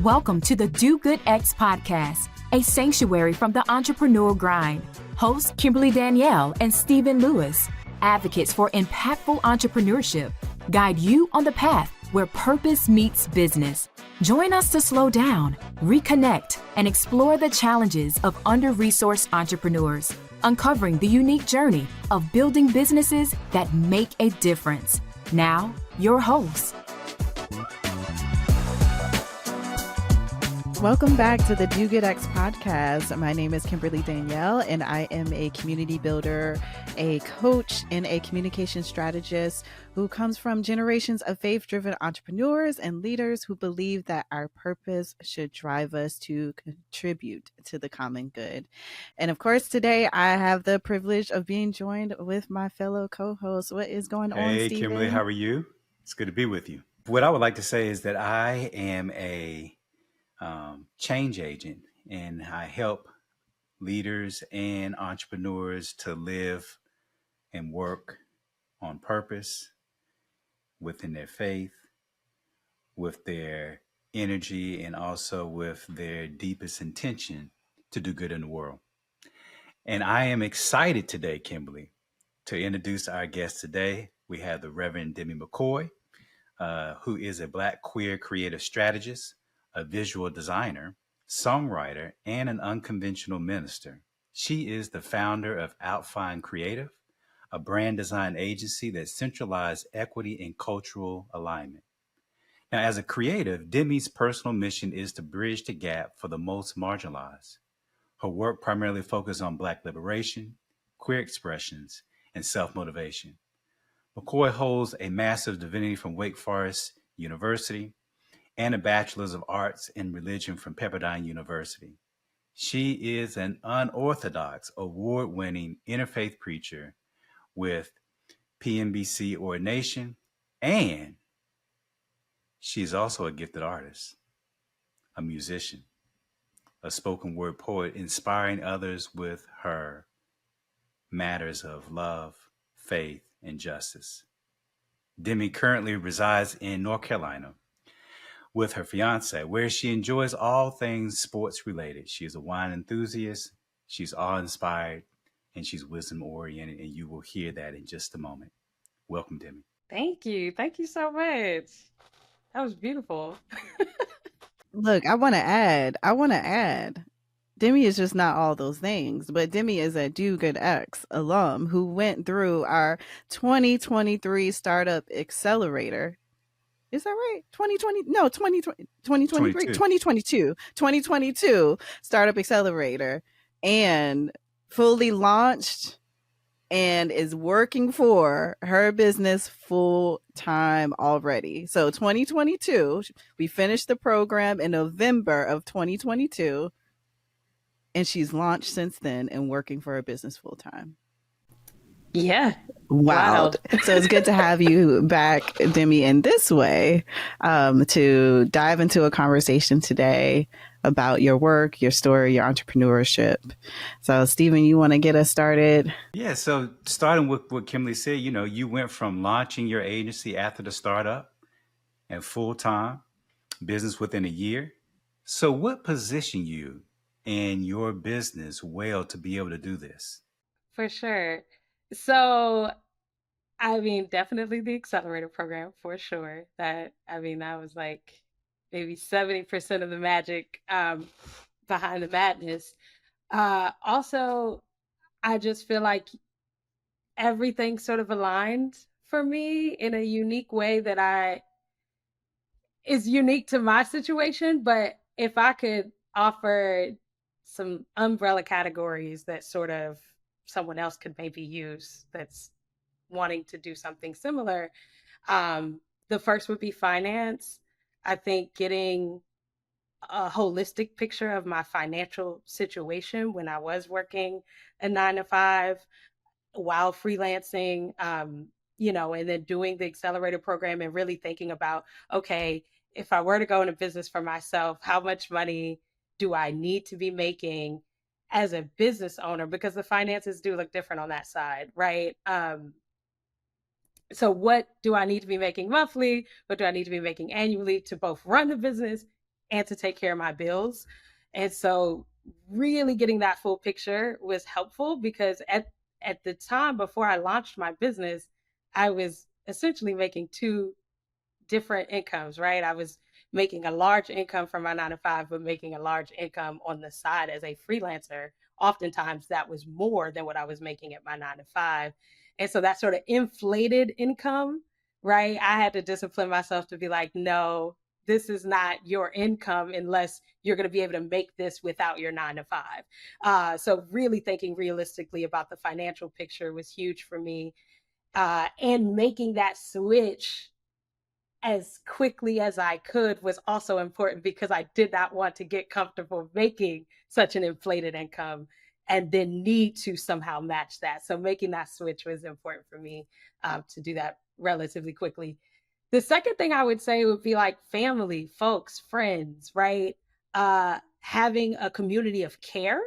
Welcome to the Do Good X podcast, a sanctuary from the entrepreneurial grind. Hosts Kimberly Danielle and Stephen Lewis, advocates for impactful entrepreneurship, guide you on the path where purpose meets business. Join us to slow down, reconnect, and explore the challenges of under-resourced entrepreneurs, uncovering the unique journey of building businesses that make a difference. Now, your hosts. Welcome back to the Do Good X podcast. My name is Kimberly Danielle, and I am a community builder, a coach, and a communication strategist who comes from generations of faith-driven entrepreneurs and leaders who believe that our purpose should drive us to contribute to the common good. And of course, today I have the privilege of being joined with my fellow co-hosts. What is going on, Hey, Stephen? Kimberly, how are you? It's good to be with you. What I would like to say is that I am a change agent, and I help leaders and entrepreneurs to live and work on purpose within their faith, with their energy, and also with their deepest intention to do good in the world. And I am excited today, Kimberly, to introduce our guest today. We have the Reverend Demi McCoy, who is a Black queer creative strategist, a visual designer, songwriter, and an unconventional minister. She is the founder of OutFind Creative, a brand design agency that centralizes equity and cultural alignment. Now, as a creative, Demi's personal mission is to bridge the gap for the most marginalized. Her work primarily focuses on Black liberation, queer expressions, and self-motivation. McCoy holds a Master's of Divinity from Wake Forest University and a Bachelor's of Arts in Religion from Pepperdine University. She is an unorthodox, award-winning interfaith preacher with PMBC ordination, and she's also a gifted artist, a musician, a spoken word poet, inspiring others with her matters of love, faith, and justice. Demi currently resides in North Carolina with her fiance, where she enjoys all things sports related. She is a wine enthusiast, she's awe-inspired, and she's wisdom-oriented, and you will hear that in just a moment. Welcome, Demi. Thank you. Thank you so much. That was beautiful. Look, I want to add, Demi is just not all those things, but Demi is a Do Good X alum who went through our 2023 Startup Accelerator. Is that right? 2022 Startup Accelerator, and fully launched and is working for her business full time already. So 2022, we finished the program in November of 2022, and she's launched since then and working for her business full time. Yeah. Wow. So it's good to have you back, Demi, in this way, to dive into a conversation today about your work, your story, your entrepreneurship. So, Stephen, you want to get us started? Yeah, so starting with what Kimberly said, you went from launching your agency after the startup and full-time business within a year. So what positioned you in your business well to be able to do this? For sure. So, definitely the Accelerator program, for sure. That was like maybe 70% of the magic behind the madness. Also, I just feel like everything sort of aligned for me in a unique way that is unique to my situation. But if I could offer some umbrella categories that sort of someone else could maybe use that's wanting to do something similar. The first would be finance. I think getting a holistic picture of my financial situation when I was working a 9-to-5 while freelancing, and then doing the Accelerator program and really thinking about, okay, if I were to go into business for myself, how much money do I need to be making as a business owner? Because the finances do look different on that side, right? So what do I need to be making monthly? What do I need to be making annually to both run the business and to take care of my bills. And so really getting that full picture was helpful because at the time before I launched my business, I was essentially making two different incomes, right? I was making a large income from my 9 to 5, but making a large income on the side as a freelancer. Oftentimes that was more than what I was making at my 9 to 5. And so that sort of inflated income, right? I had to discipline myself to be like, no, this is not your income unless you're going to be able to make this without your 9 to 5. So really thinking realistically about the financial picture was huge for me. And making that switch as quickly as I could was also important because I did not want to get comfortable making such an inflated income and then need to somehow match that. So making that switch was important for me to do that relatively quickly. The second thing I would say would be like family, folks, friends, right? Having a community of care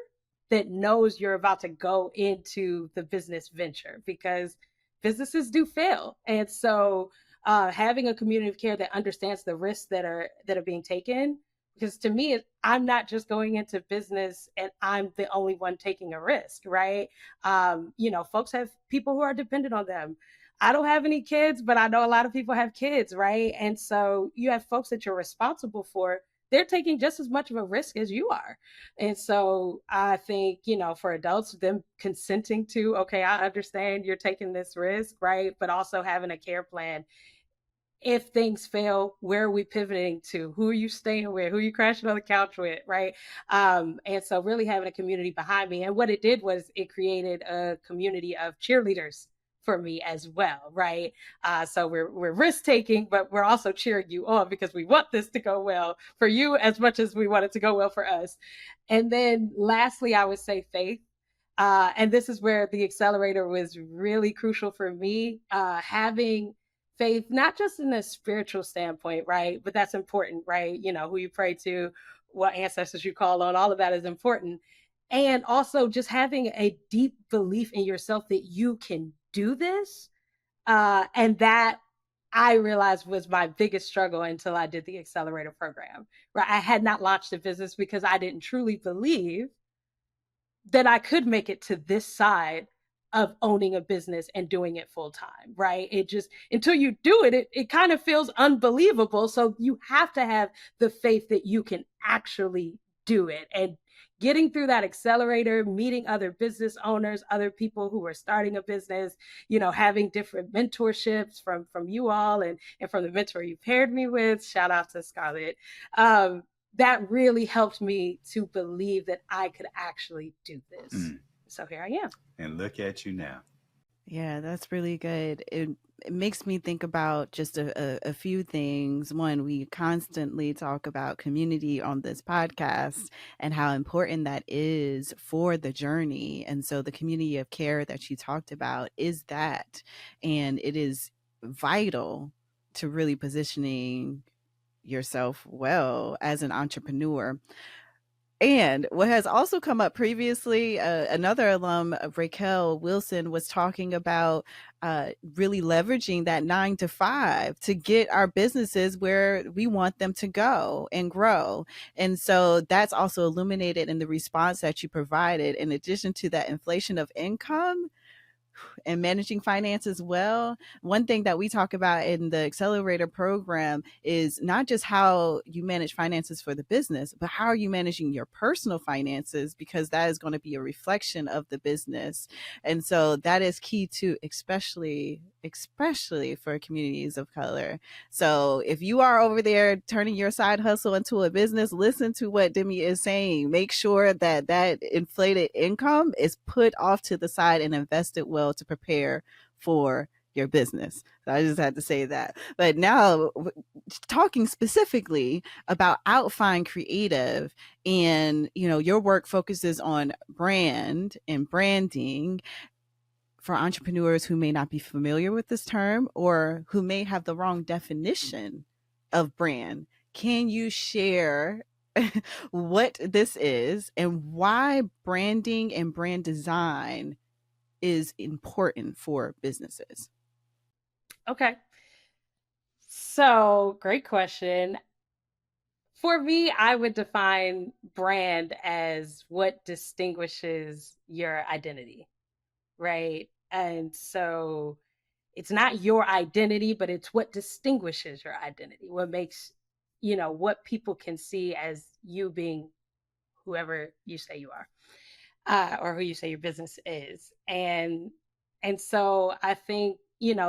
that knows you're about to go into the business venture because businesses do fail. And so having a community of care that understands the risks that are being taken, because to me I'm not just going into business and I'm the only one taking a risk, right? Folks have people who are dependent on them. I don't have any kids, but I know a lot of people have kids, right? And so you have folks that you're responsible for, they're taking just as much of a risk as you are. And so I think, for adults, them consenting to, okay, I understand you're taking this risk, right? But also having a care plan. If things fail, where are we pivoting to? Who are you staying with? Who are you crashing on the couch with, right? And so really having a community behind me. And what it did was it created a community of cheerleaders for me as well, right? So we're risk taking, but we're also cheering you on because we want this to go well for you as much as we want it to go well for us. And then lastly, I would say faith. And this is where the accelerator was really crucial for me. Having faith, not just in a spiritual standpoint, right? But that's important, right? Who you pray to, what ancestors you call on, all of that is important. And also just having a deep belief in yourself that you can do this. And that I realized was my biggest struggle until I did the accelerator program, right? I had not launched a business because I didn't truly believe that I could make it to this side of owning a business and doing it full time, right? It just, until you do it, it kind of feels unbelievable. So you have to have the faith that you can actually do it. And getting through that accelerator, meeting other business owners, other people who are starting a business, having different mentorships from you all and from the mentor you paired me with, shout out to Scarlett. That really helped me to believe that I could actually do this. So here I am. And look at you now. Yeah, that's really good. It makes me think about just a few things. One, we constantly talk about community on this podcast and how important that is for the journey. And so the community of care that you talked about is that. And it is vital to really positioning yourself well as an entrepreneur. And what has also come up previously, another alum, Raquel Wilson, was talking about really leveraging that 9 to 5 to get our businesses where we want them to go and grow. And so that's also illuminated in the response that you provided. In addition to that inflation of income and managing finances well, one thing that we talk about in the Accelerator program is not just how you manage finances for the business, but how are you managing your personal finances, because that is going to be a reflection of the business. And so that is key too, especially for communities of color. So if you are over there turning your side hustle into a business, listen to what Demi is saying. Make sure that that inflated income is put off to the side and invested well to prepare for your business. So I just had to say that. But now, talking specifically about OutFind Creative, and your work focuses on brand and branding. For entrepreneurs who may not be familiar with this term or who may have the wrong definition of brand, can you share what this is and why branding and brand design is important for businesses? Okay. So, great question. For me, I would define brand as what distinguishes your identity, right? And so it's not your identity, but it's what distinguishes your identity, what makes, what people can see as you being whoever you say you are, or who you say your business is. And so I think,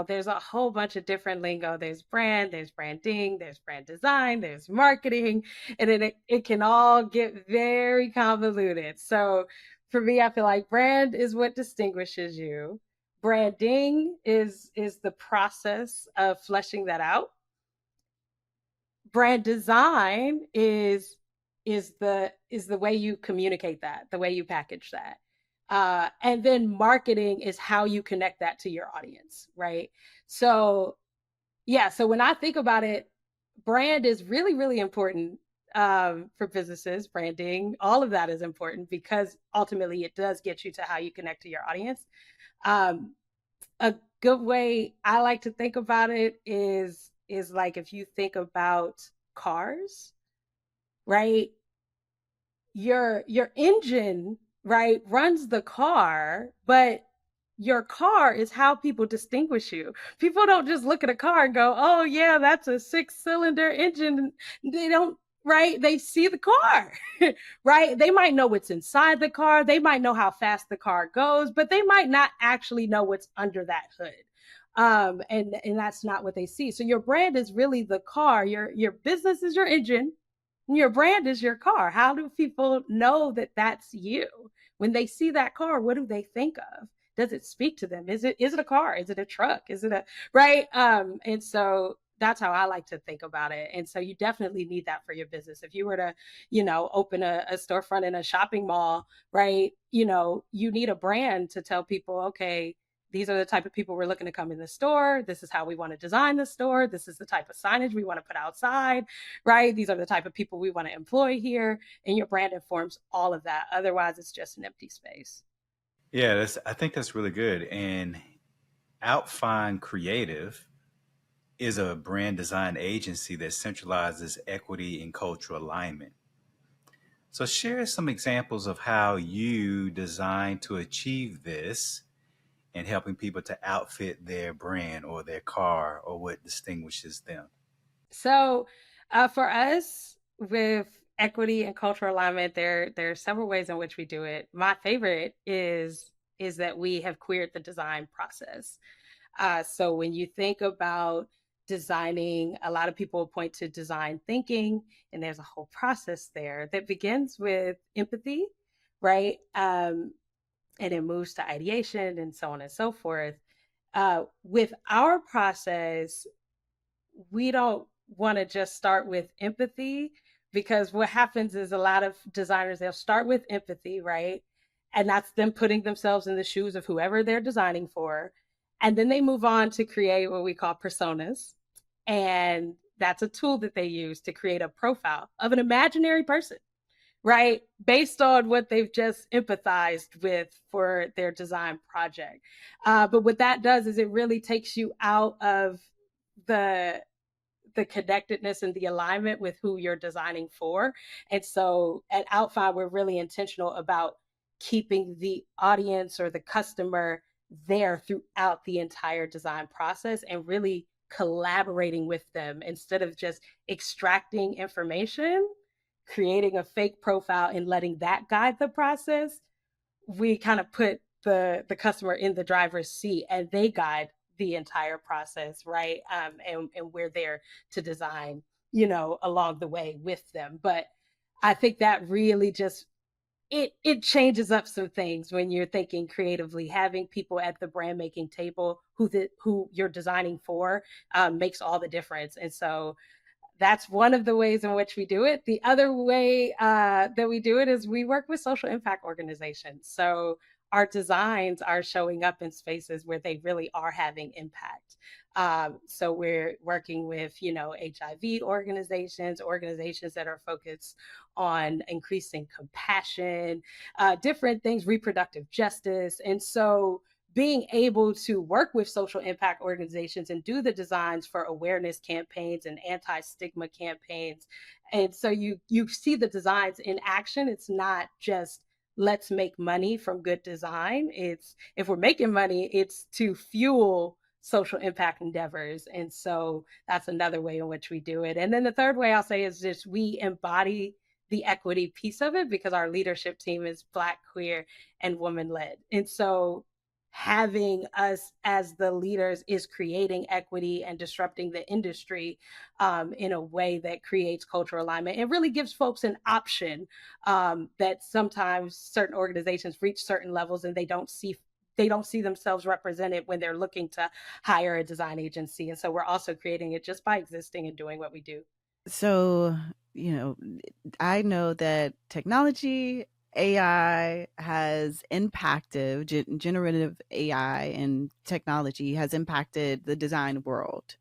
there's a whole bunch of different lingo. There's brand, there's branding, there's brand design, there's marketing, and then it can all get very convoluted. So for me, I feel like brand is what distinguishes you. Branding is the process of fleshing that out. Brand design is the way you communicate that, the way you package that. And then marketing is how you connect that to your audience, right? So yeah, so when I think about it, brand is really, really important for businesses. Branding, all of that is important because ultimately it does get you to how you connect to your audience. Um, a good way I like to think about it is like if you think about cars, right? Your engine, right, runs the car, but your car is how people distinguish you. People don't just look at a car and go, "Oh yeah, that's a 6-cylinder engine." They don't, right? They see the car. Right? They might know what's inside the car, they might know how fast the car goes, but they might not actually know what's under that hood. And that's not what they see. So your brand is really the car. Your business is your engine, your brand is your car. How do people know that that's you? When they see that car, what do they think of? Does it speak to them? Is it a car? Is it a truck? Is it a right? And so that's how I like to think about it. And so you definitely need that for your business. If you were to, open a storefront in a shopping mall, right? You need a brand to tell people, okay, these are the type of people we're looking to come in the store. This is how we want to design the store. This is the type of signage we want to put outside, right? These are the type of people we want to employ here. And your brand informs all of that. Otherwise, it's just an empty space. Yeah, I think that's really good. And OutFind Creative is a brand design agency that centralizes equity and cultural alignment. So share some examples of how you design to achieve this and helping people to outfit their brand or their car or what distinguishes them. So for us with equity and cultural alignment, there are several ways in which we do it. My favorite is that we have queered the design process. So when you think about designing, a lot of people point to design thinking, and there's a whole process there that begins with empathy, right? And it moves to ideation and so on and so forth. With our process, we don't want to just start with empathy, because what happens is a lot of designers, they'll start with empathy, right? And that's them putting themselves in the shoes of whoever they're designing for. And then they move on to create what we call personas. And that's a tool that they use to create a profile of an imaginary person, right? Based on what they've just empathized with for their design project. But what that does is it really takes you out of the connectedness and the alignment with who you're designing for. And so at OutFind, we're really intentional about keeping the audience or the customer there throughout the entire design process and really collaborating with them instead of just extracting information, creating a fake profile and letting that guide the process. We kind of put the customer in the driver's seat and they guide the entire process, right? And we're there to design, along the way with them. But I think that really just it changes up some things when you're thinking creatively. Having people at the brand making table who you're designing for makes all the difference. And so that's one of the ways in which we do it. The other way that we do it is we work with social impact organizations. So our designs are showing up in spaces where they really are having impact. So we're working with, HIV organizations that are focused on increasing compassion, different things, reproductive justice. And so being able to work with social impact organizations and do the designs for awareness campaigns and anti-stigma campaigns. And so you see the designs in action. It's not just let's make money from good design. It's, if we're making money, it's to fuel social impact endeavors. And so that's another way in which we do it. And then the third way I'll say is just we embody the equity piece of it because our leadership team is Black, queer, and woman led. And so having us as the leaders is creating equity and disrupting the industry in a way that creates cultural alignment and really gives folks an option that sometimes certain organizations reach certain levels and they don't see themselves represented when they're looking to hire a design agency. And so we're also creating it just by existing and doing what we do. So, I know that technology, AI has impacted, generative AI and technology has impacted the design world.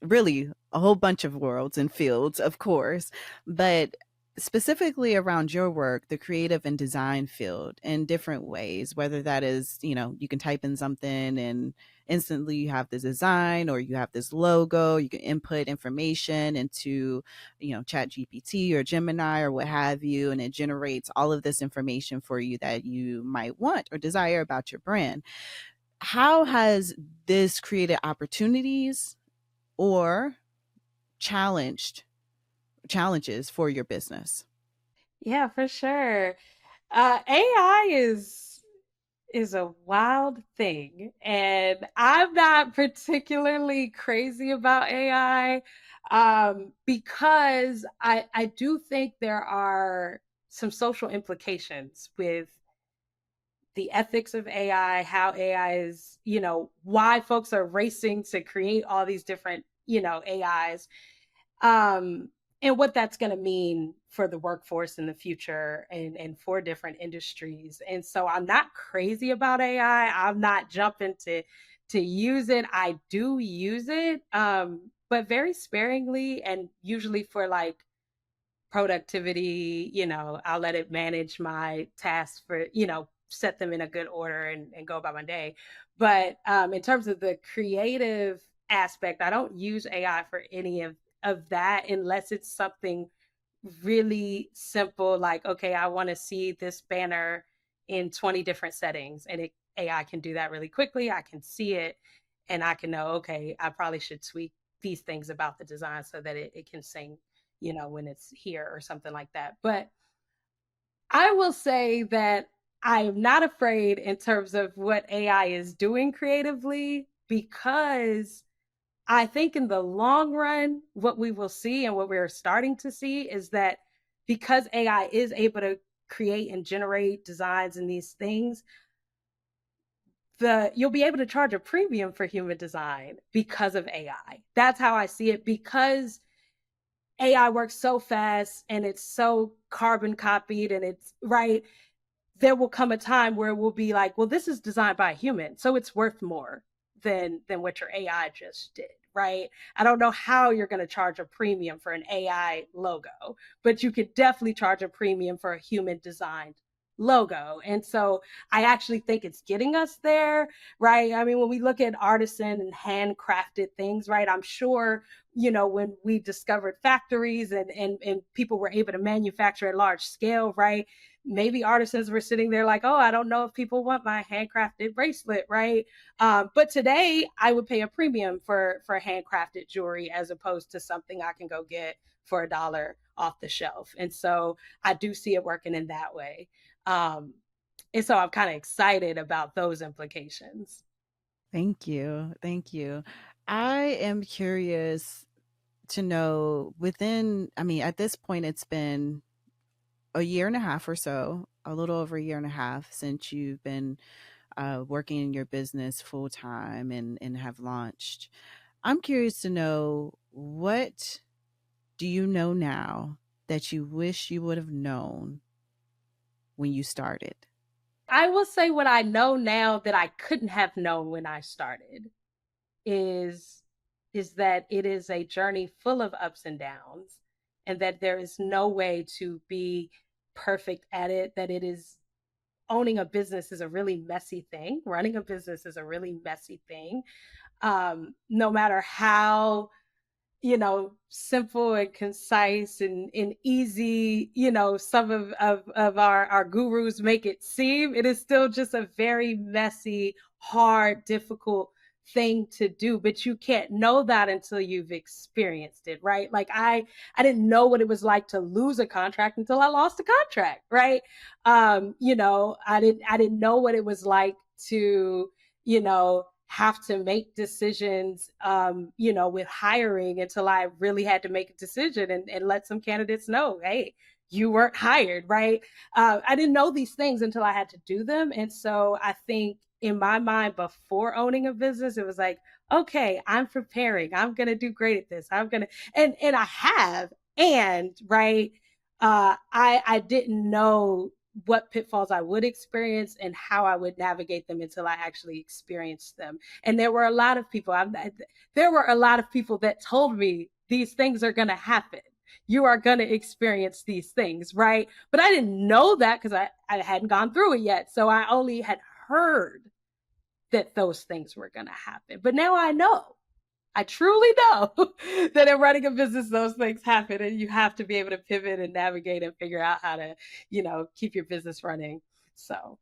Really, a whole bunch of worlds and fields, of course, but specifically around your work, the creative and design field in different ways, whether that is, you can type in something and instantly you have this design or you have this logo, you can input information into, Chat GPT or Gemini or what have you, and it generates all of this information for you that you might want or desire about your brand. How has this created opportunities or challenges for your business? Yeah, for sure. AI is a wild thing, and I'm not particularly crazy about AI because I do think there are some social implications with the ethics of AI, how AI is, why folks are racing to create all these different, AIs, um, and what that's going to mean for the workforce in the future and for different industries. And so I'm not crazy about AI. I'm not jumping to use it. I do use it, but very sparingly and usually for like productivity. I'll let it manage my tasks for, set them in a good order and go about my day. But in terms of the creative aspect, I don't use AI for any of that unless it's something really simple, like, okay, I want to see this banner in 20 different settings, and AI can do that really quickly. I can see it and I can know, okay, I probably should tweak these things about the design so that it can sing, when it's here or something like that. But I will say that I am not afraid in terms of what AI is doing creatively, because I think in the long run, what we will see and what we're starting to see is that because AI is able to create and generate designs and these things, you'll be able to charge a premium for human design because of AI. That's how I see it, because AI works so fast and it's so carbon copied and it's right. There will come a time where it will be like, well, this is designed by a human, so it's worth more than what your AI just did, right? I don't know how you're going to charge a premium for an AI logo, but you could definitely charge a premium for a human designed logo. And so I actually think it's getting us there, right? I mean, when we look at artisan and handcrafted things, right? I'm sure, when we discovered factories and people were able to manufacture at large scale, right? Maybe artisans were sitting there like, oh, I don't know if people want my handcrafted bracelet, right? But today I would pay a premium for handcrafted jewelry as opposed to something I can go get for $1 off the shelf. And so I do see it working in that way. And so I'm kind of excited about those implications. Thank you. Thank you. I am curious to know at this point, it's been a year and a half or so, a little over a year and a half since you've been working in your business full time and have launched. I'm curious to know, what do you know now that you wish you would have known when you started? I will say what I know now that I couldn't have known when I started is that it is a journey full of ups and downs, and that there is no way to be perfect at it, that it is owning a business is a really messy thing. Running a business is a really messy thing. No matter how, simple and concise and easy, some of our gurus make it seem, it is still just a very messy, hard, difficult thing to do. But you can't know that until you've experienced it, right? Like I didn't know what it was like to lose a contract until I lost a contract, right? I didn't know what it was like to, have to make decisions, with hiring until I really had to make a decision and let some candidates know, hey, you weren't hired, right? I didn't know these things until I had to do them. And so I think in my mind, before owning a business, it was like, okay, I'm preparing. I'm going to do great at this. I'm going to, and I have, and right. I didn't know what pitfalls I would experience and how I would navigate them until I actually experienced them. And there were a lot of people, there were a lot of people that told me these things are going to happen. You are going to experience these things, right? But I didn't know that because I hadn't gone through it yet. So I only had heard that those things were going to happen. But now I know. I truly know that in running a business, those things happen, and you have to be able to pivot and navigate and figure out how to, keep your business running. So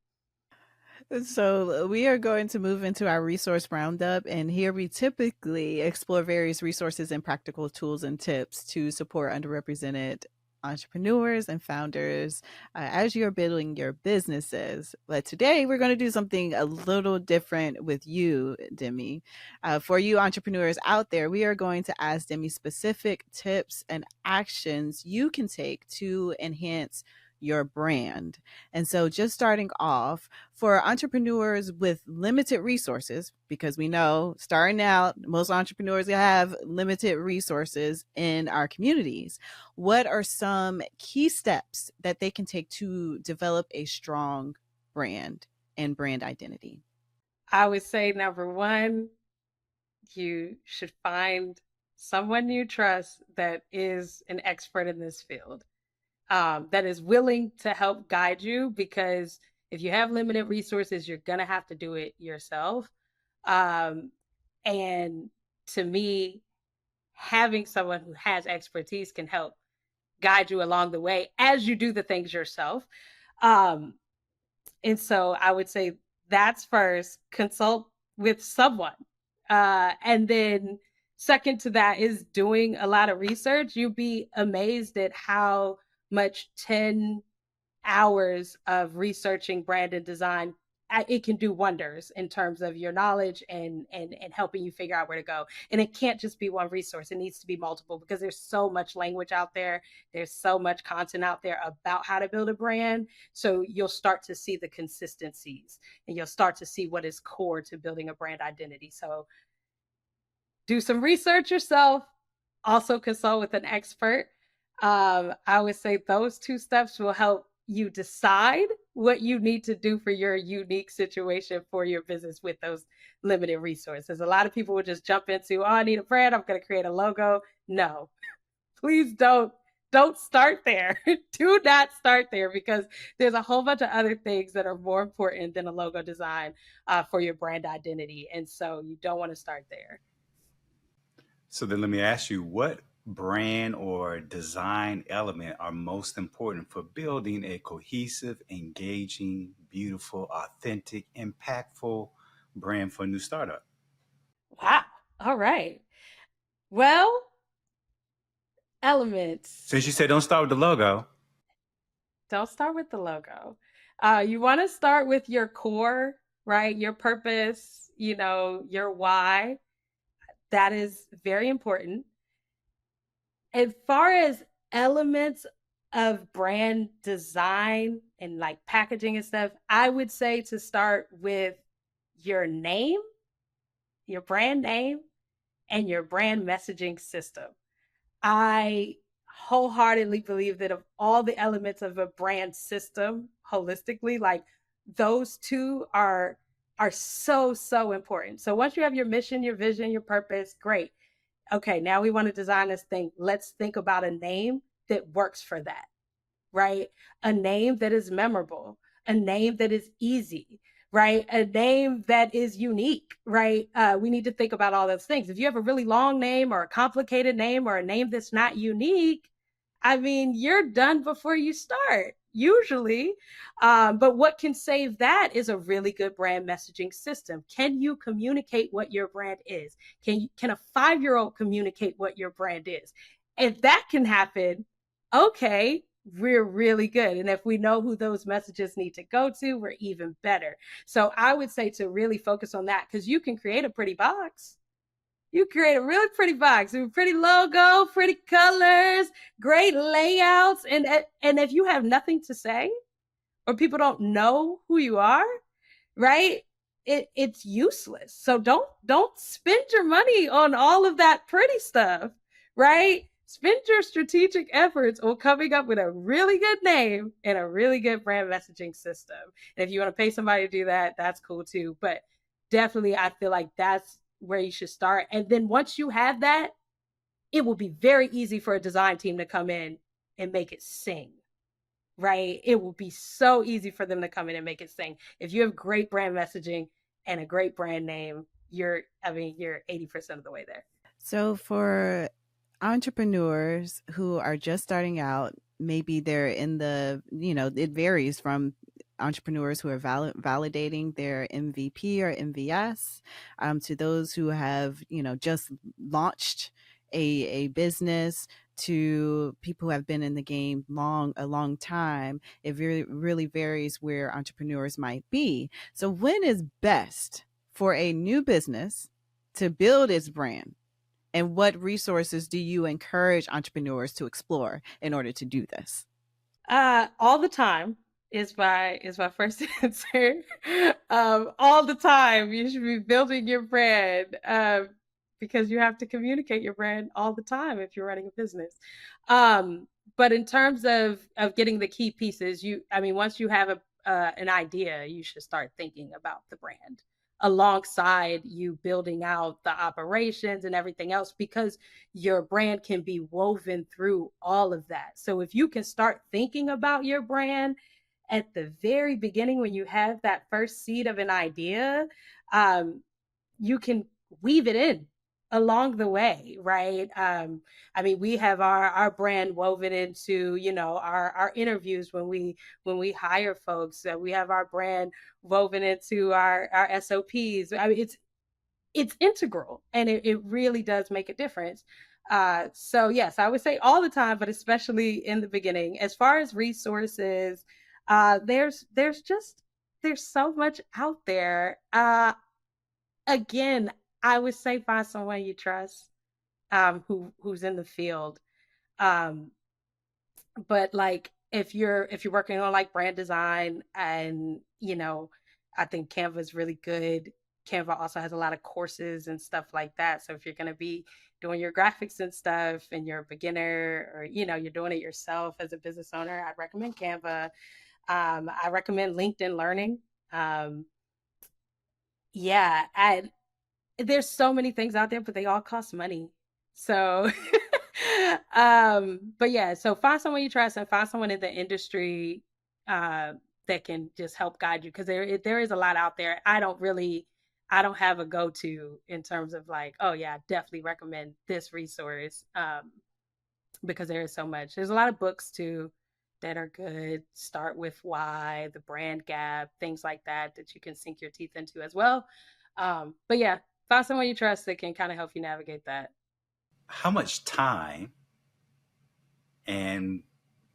we are going to move into our resource roundup, and here we typically explore various resources and practical tools and tips to support underrepresented entrepreneurs and founders as you're building your businesses. But today we're going to do something a little different with you, Demi. For you entrepreneurs out there, we are going to ask Demi specific tips and actions you can take to enhance your brand. And so just starting off, for entrepreneurs with limited resources, because we know starting out, most entrepreneurs have limited resources in our communities, what are some key steps that they can take to develop a strong brand and brand identity? I would say number one, you should find someone you trust that is an expert in this field. That is willing to help guide you, because if you have limited resources, you're going to have to do it yourself. And to me, having someone who has expertise can help guide you along the way as you do the things yourself. And so I would say that's first, consult with someone. And then second to that is doing a lot of research. You'd be amazed at how much 10 hours of researching brand and design, it can do wonders in terms of your knowledge and helping you figure out where to go. And it can't just be one resource. It needs to be multiple, because there's so much language out there. There's so much content out there about how to build a brand. So you'll start to see the consistencies, and you'll start to see what is core to building a brand identity. So do some research yourself, also consult with an expert. I would say those two steps will help you decide what you need to do for your unique situation for your business with those limited resources. A lot of people would just jump into, I need a brand, I'm going to create a logo. No, please don't start there. Do not start there, because there's a whole bunch of other things that are more important than a logo design for your brand identity. And so you don't want to start there. So then let me ask you, what brand or design element are most important for building a cohesive, engaging, beautiful, authentic, impactful brand for a new startup? Wow. All right. Well, elements. Since you said don't start with the logo. Don't start with the logo. You want to start with your core, right? Your purpose, your why. That is very important. As far as elements of brand design and like packaging and stuff, I would say to start with your name, your brand name, and your brand messaging system. I wholeheartedly believe that of all the elements of a brand system holistically, like those two are so important. So once you have your mission, your vision, your purpose, great. Okay, now we want to design this thing. Let's think about a name that works for that, right? A name that is memorable, a name that is easy, right? A name that is unique, right? We need to think about all those things. If you have a really long name or a complicated name or a name that's not unique, I mean, you're done before you start, usually. But what can save that is a really good brand messaging system. Can you communicate what your brand is? Can a 5-year-old communicate what your brand is? If that can happen, okay, we're really good. And if we know who those messages need to go to, we're even better. So I would say to really focus on that, because you can create a pretty box. You create a really pretty box with pretty logo, pretty colors, great layouts. And if you have nothing to say or people don't know who you are, right? It's useless. So don't spend your money on all of that pretty stuff, right? Spend your strategic efforts on coming up with a really good name and a really good brand messaging system. And if you want to pay somebody to do that, that's cool too. But definitely, I feel like that's where you should start. And then once you have that, it will be very easy for a design team to come in and make it sing, right? It will be so easy for them to come in and make it sing. If you have great brand messaging and a great brand name, you're 80% of the way there. So for entrepreneurs who are just starting out, maybe they're in the, it varies from entrepreneurs who are validating their MVP or MVS, to those who have, just launched a business, to people who have been in the game a long time. It really varies where entrepreneurs might be. So when is best for a new business to build its brand? And what resources do you encourage entrepreneurs to explore in order to do this? All the time is my first answer. All the time, you should be building your brand, because you have to communicate your brand all the time if you're running a business. But in terms of getting the key pieces, once you have an idea, you should start thinking about the brand alongside you building out the operations and everything else, because your brand can be woven through all of that. So if you can start thinking about your brand at the very beginning, when you have that first seed of an idea, you can weave it in along the way, right? We have our brand woven into, our interviews when we hire folks. We have our brand woven into our SOPs. It's integral, and it really does make a difference. So yes, I would say all the time, but especially in the beginning. As far as resources, there's so much out there. Again, I would say find someone you trust, who's in the field. Um, but like if you're working on like brand design, and I think Canva is really good. Canva also has a lot of courses and stuff like that. So if you're going to be doing your graphics and stuff and you're a beginner, or you're doing it yourself as a business owner, I'd recommend Canva. I recommend LinkedIn Learning. Yeah, there's so many things out there, but they all cost money. So, but yeah, so find someone you trust and find someone in the industry that can just help guide you, because there is a lot out there. I don't have a go-to in terms of like, oh yeah, I definitely recommend this resource, because there is so much. There's a lot of books too that are good. Start with Why, The Brand Gap, things like that you can sink your teeth into as well. But yeah, find someone you trust that can kind of help you navigate that. How much time and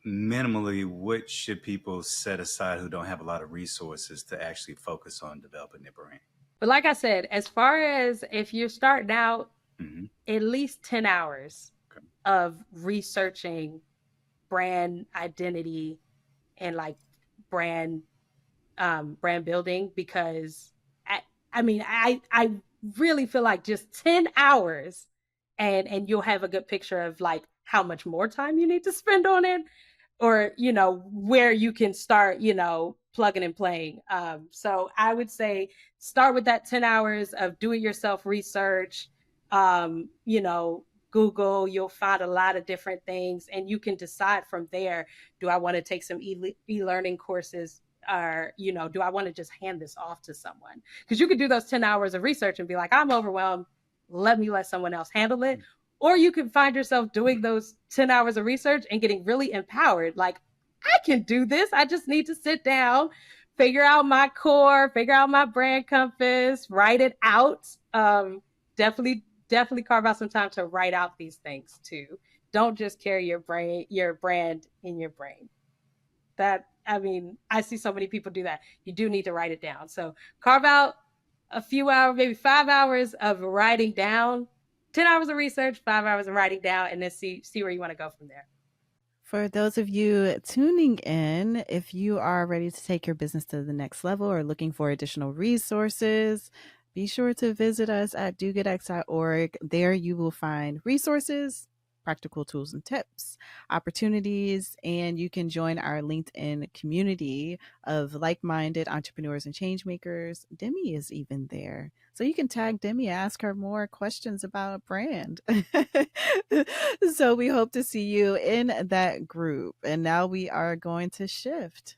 minimally what should people set aside who don't have a lot of resources to actually focus on developing their brand? But like I said, as far as if you're starting out, Mm-hmm. at least 10 hours Okay. of researching brand identity and like brand building, because I really feel like just 10 hours and you'll have a good picture of like how much more time you need to spend on it, or where you can start plugging and playing. So I would say start with that 10 hours of do it yourself research. Google, you'll find a lot of different things, and you can decide from there, do I want to take some e-learning courses Or, do I want to just hand this off to someone? Because you could do those 10 hours of research and be like, I'm overwhelmed. Let someone else handle it. Or you can find yourself doing those 10 hours of research and getting really empowered. Like, I can do this. I just need to sit down, figure out my core, figure out my brand compass, write it out. Definitely carve out some time to write out these things too. Don't just carry your brand in your brain. I see so many people do that. You do need to write it down. So carve out a few hours, maybe 5 hours of writing down, 10 hours of research, 5 hours of writing down, and then see where you want to go from there. For those of you tuning in, if you are ready to take your business to the next level or looking for additional resources, be sure to visit us at dogoodx.org. There you will find resources, practical tools and tips, opportunities, and you can join our LinkedIn community of like-minded entrepreneurs and change makers. Demi is even there. So you can tag Demi, ask her more questions about a brand. So we hope to see you in that group. And now we are going to shift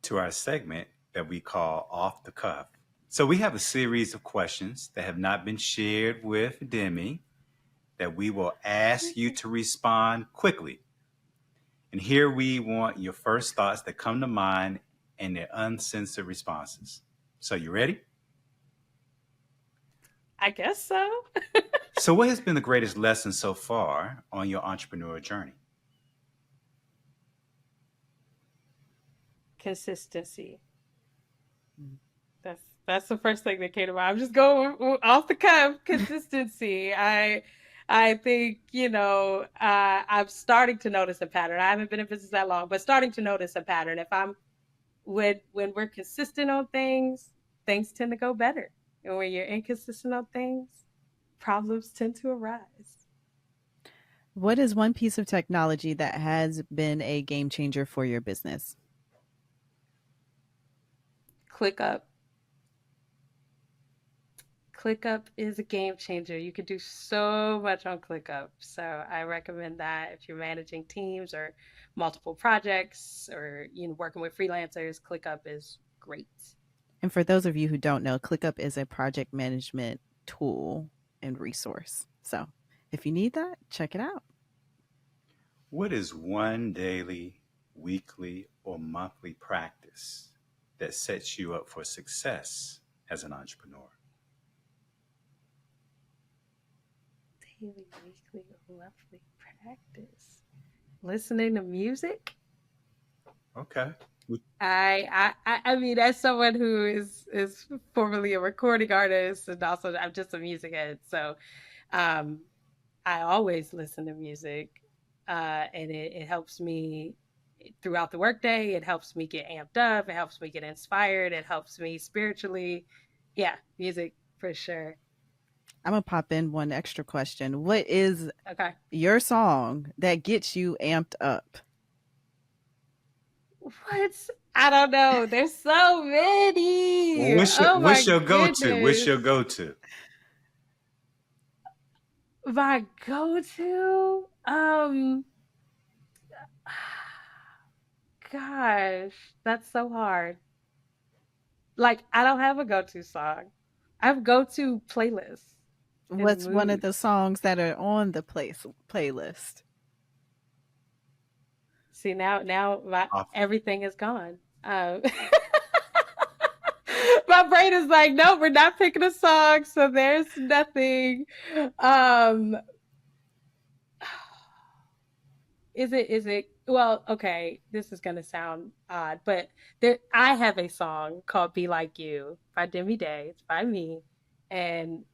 to our segment that we call Off the Cuff. So we have a series of questions that have not been shared with Demi that we will ask you to respond quickly. And here we want your first thoughts that come to mind and their uncensored responses. So you ready? I guess so. So what has been the greatest lesson so far on your entrepreneurial journey? Consistency. That's the first thing that came to mind. I'm just going off the cuff. Consistency. I think, I'm starting to notice a pattern. I haven't been in business that long, but starting to notice a pattern. When we're consistent on things tend to go better. And when you're inconsistent on things, problems tend to arise. What is one piece of technology that has been a game changer for your business? ClickUp. ClickUp is a game changer. You can do so much on ClickUp. So I recommend that if you're managing teams or multiple projects or working with freelancers, ClickUp is great. And for those of you who don't know, ClickUp is a project management tool and resource. So if you need that, check it out. What is one daily, weekly, or monthly practice that sets you up for success as an entrepreneur? Daily, weekly, or monthly practice. Listening to music. Okay. I mean, as someone who is formerly a recording artist and also I'm just a music head, so I always listen to music, and it helps me throughout the workday. It helps me get amped up. It helps me get inspired. It helps me spiritually. Yeah, music for sure. I'm going to pop in one extra question. What is your song that gets you amped up? What? I don't know. There's so many. Well, what's your go-to? What's your go-to? My go-to? Gosh, that's so hard. Like, I don't have a go-to song. I have go-to playlists. What's one of the songs that are on the playlist? See, now everything is gone. My brain is like, no, we're not picking a song, so there's nothing. Is it well, okay, this is gonna sound odd, but I have a song called Be Like You by Demi Day. It's by me. And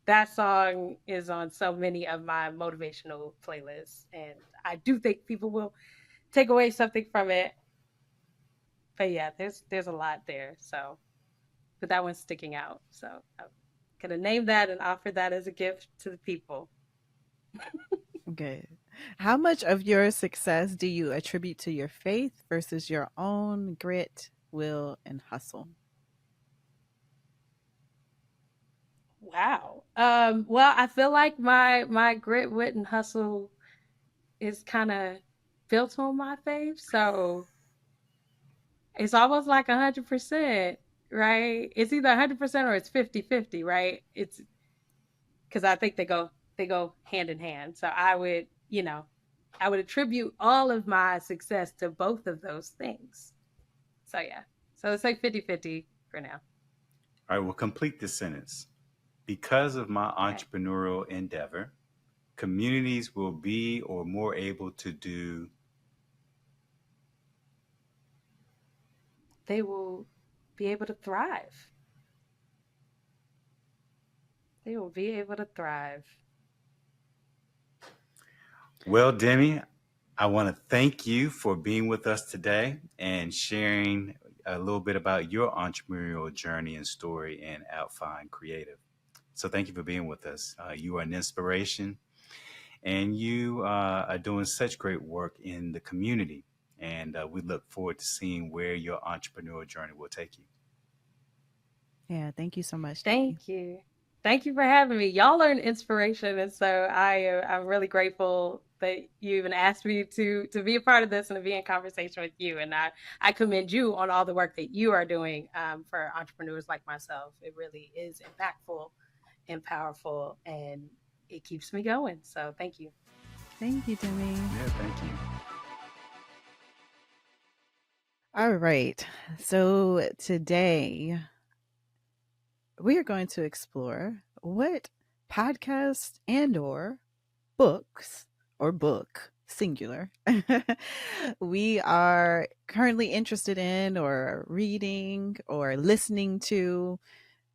that song is on so many of my motivational playlists. And I do think people will take away something from it. But yeah, there's a lot there. So, but that one's sticking out. So I'm gonna name that and offer that as a gift to the people. Good. How much of your success do you attribute to your faith versus your own grit, will, and hustle? Wow. Well, I feel like my grit, wit, and hustle is kind of built on my faith. So It's almost like 100%, right? It's either 100% or it's 50-50, right? It's because I think they go hand in hand. So I would attribute all of my success to both of those things. So yeah. So it's like 50-50 for now. All right, we'll complete this sentence. Because of my Okay. entrepreneurial endeavor, communities will be or more able to do. They will be able to thrive. They will be able to thrive. Well, Demi, I want to thank you for being with us today and sharing a little bit about your entrepreneurial journey and story in OutFind Creative. So, thank you for being with us. You are an inspiration, and you are doing such great work in the community. And we look forward to seeing where your entrepreneurial journey will take you. Yeah, thank you so much, Demi. Thank you. Thank you for having me. Y'all are an inspiration, and so I'm really grateful that you even asked me to be a part of this and to be in conversation with you. And I commend you on all the work that you are doing for entrepreneurs like myself. It really is impactful and powerful, and it keeps me going. So thank you. Thank you, Demi. Yeah, thank you. All right. So today we are going to explore what podcasts and or books or book singular we are currently interested in or reading or listening to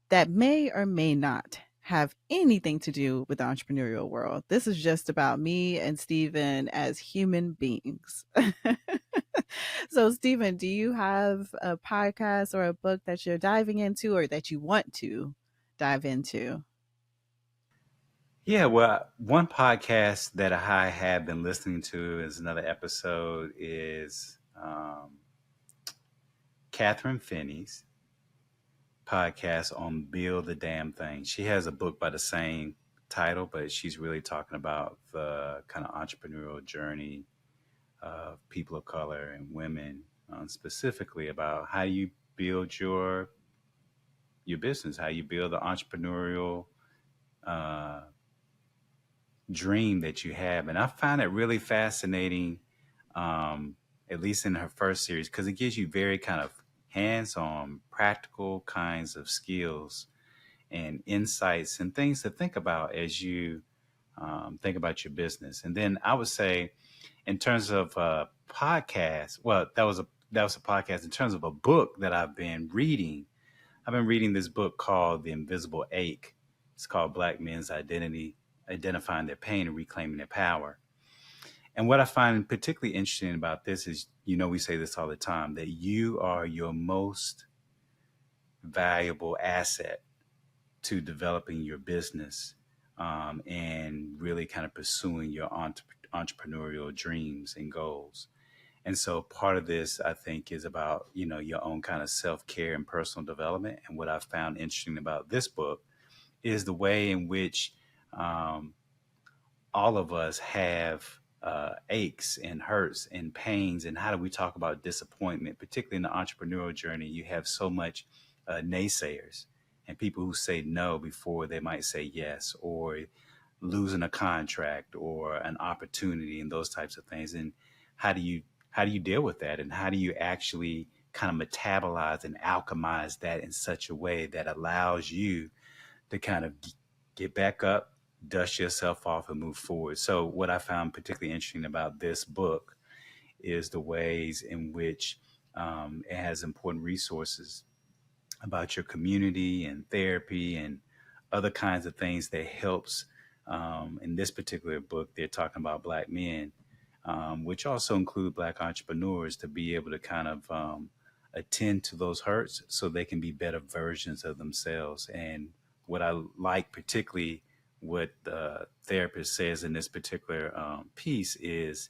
that may or may not have anything to do with the entrepreneurial world. This is just about me and Stephen as human beings. So, Stephen, do you have a podcast or a book that you're diving into or that you want to dive into? Yeah, well, one podcast that I have been listening to is another episode is Catherine Finney's podcast on Build the Damn Thing. She has a book by the same title, but she's really talking about the kind of entrepreneurial journey of people of color and women, specifically about how you build your business, how you build the entrepreneurial uh, dream that you have. And I find it really fascinating, um, at least in her first series, because it gives you very kind of hands on, practical kinds of skills and insights and things to think about as you think about your business. And then I would say, in terms of podcast, well, that was a podcast. In terms of a book that I've been reading this book called The Invisible Ache. It's called Black Men's Identity, Identifying Their Pain and Reclaiming Their Power. And what I find particularly interesting about this is, we say this all the time, that you are your most valuable asset to developing your business, and really kind of pursuing your entrepreneurial dreams and goals. And so part of this, I think, is about, your own kind of self-care and personal development. And what I found interesting about this book is the way in which um, all of us have aches and hurts and pains. And how do we talk about disappointment, particularly in the entrepreneurial journey? You have so much naysayers and people who say no before they might say yes, or losing a contract or an opportunity and those types of things. And how do you how do you deal with that? And how do you actually kind of metabolize and alchemize that in such a way that allows you to kind of get back up, dust yourself off, and move forward? So, what I found particularly interesting about this book is the ways in which it has important resources about your community and therapy and other kinds of things that helps. In this particular book, they're talking about Black men, which also include Black entrepreneurs, to be able to kind of attend to those hurts so they can be better versions of themselves. And what I like particularly what the therapist says in this particular piece is,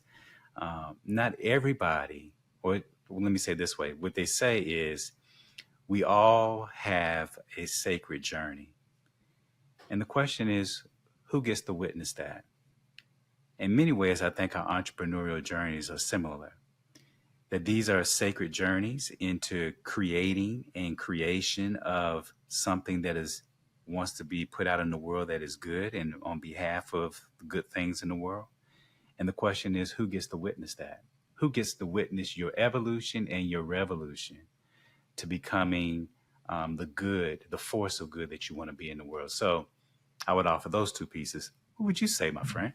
not everybody, or let me say it this way, what they say is we all have a sacred journey. And the question is, who gets to witness that? In many ways, I think our entrepreneurial journeys are similar. that these are sacred journeys into creating and creation of something that is wants to be put out in the world that is good and on behalf of the good things in the world. And the question is, who gets to witness that? Who gets to witness your evolution and your revolution to becoming the good, the force of good that you want to be in the world? So I would offer those two pieces. What would you say, my friend?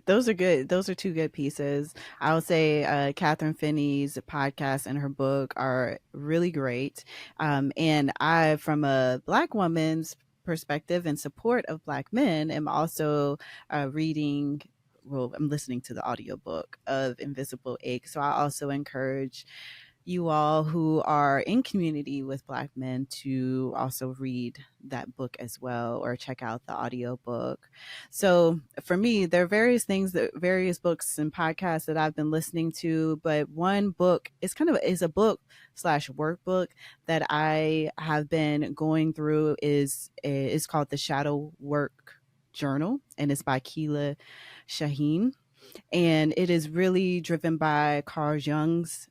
Those are good. Those are two good pieces. I would say Catherine Finney's podcast and her book are really great. And I, from a Black woman's perspective and support of Black men, am also reading. Well, I'm listening to the audiobook of Invisible Ink. So I also encourage you all who are in community with Black men to also read that book as well, or check out the audiobook. So for me, there are various books and podcasts that I've been listening to, but one book is a book / workbook that I have been going through is called The Shadow Work Journal, and it's by Keela Shaheen. And it is really driven by Carl Jung's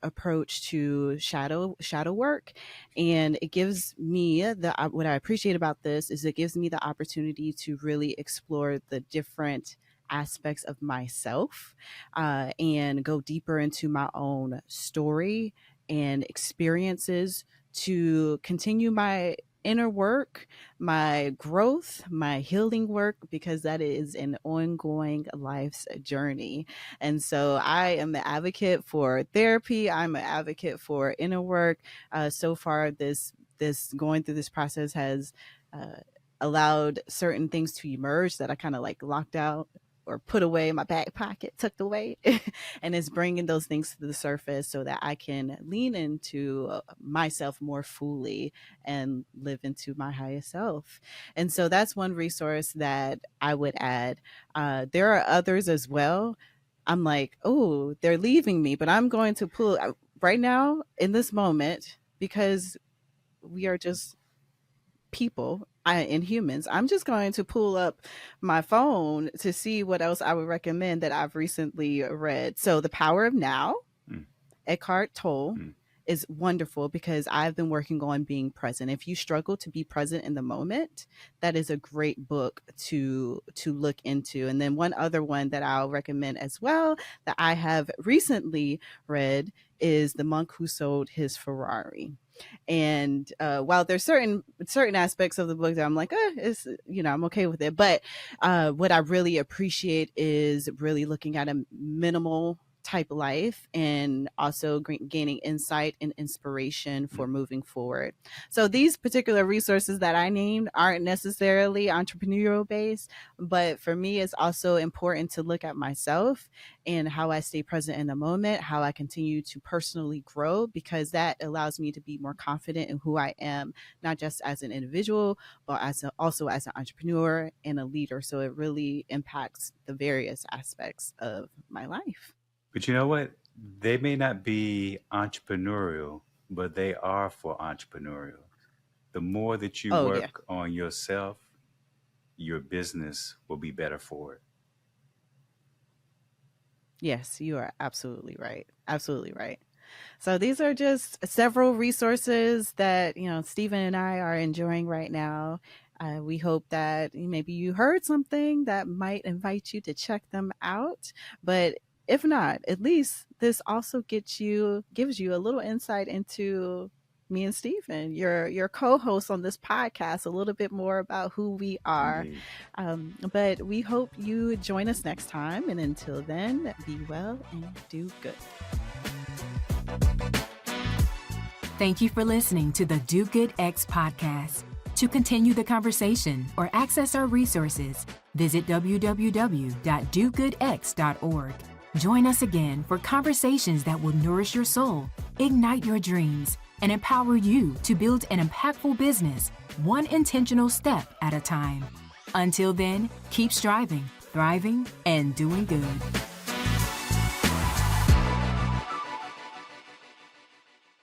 approach to shadow work. And it gives me what I appreciate about this is it gives me the opportunity to really explore the different aspects of myself and go deeper into my own story and experiences to continue my inner work, my growth, my healing work, because that is an ongoing life's journey. And so I am an advocate for therapy. I'm an advocate for inner work. So far, this going through this process has allowed certain things to emerge that I kind of like locked out or put away in my back pocket, tucked away, and it's bringing those things to the surface so that I can lean into myself more fully and live into my highest self. And so that's one resource that I would add. There are others as well. I'm like, oh, they're leaving me, but I'm going to pull right now in this moment, because we are just people and humans. I'm just going to pull up my phone to see what else I would recommend that I've recently read. So The Power of Now, Eckhart Tolle, is wonderful because I've been working on being present. If you struggle to be present in the moment, that is a great book to look into. And then one other one that I'll recommend as well that I have recently read is The Monk Who Sold His Ferrari. And while there's certain aspects of the book that I'm like, it's, I'm okay with it. But what I really appreciate is really looking at a minimal type life and also gaining insight and inspiration for moving forward. So these particular resources that I named aren't necessarily entrepreneurial based, but for me, it's also important to look at myself and how I stay present in the moment, how I continue to personally grow, because that allows me to be more confident in who I am, not just as an individual, but also as an entrepreneur and a leader. So it really impacts the various aspects of my life. But you know what? They may not be entrepreneurial, but they are for entrepreneurial. The more that you work on yourself, your business will be better for it. Yes, you are absolutely right. Absolutely right. So these are just several resources that, Stephen and I are enjoying right now. We hope that maybe you heard something that might invite you to check them out. But if not, at least this also gives you a little insight into me and Stephen, your co-host on this podcast, a little bit more about who we are. But we hope you join us next time. And until then, be well and do good. Thank you for listening to the Do Good X podcast. To continue the conversation or access our resources, visit www.dogoodx.org. Join us again for conversations that will nourish your soul, ignite your dreams, and empower you to build an impactful business, one intentional step at a time. Until then, keep striving, thriving, and doing good.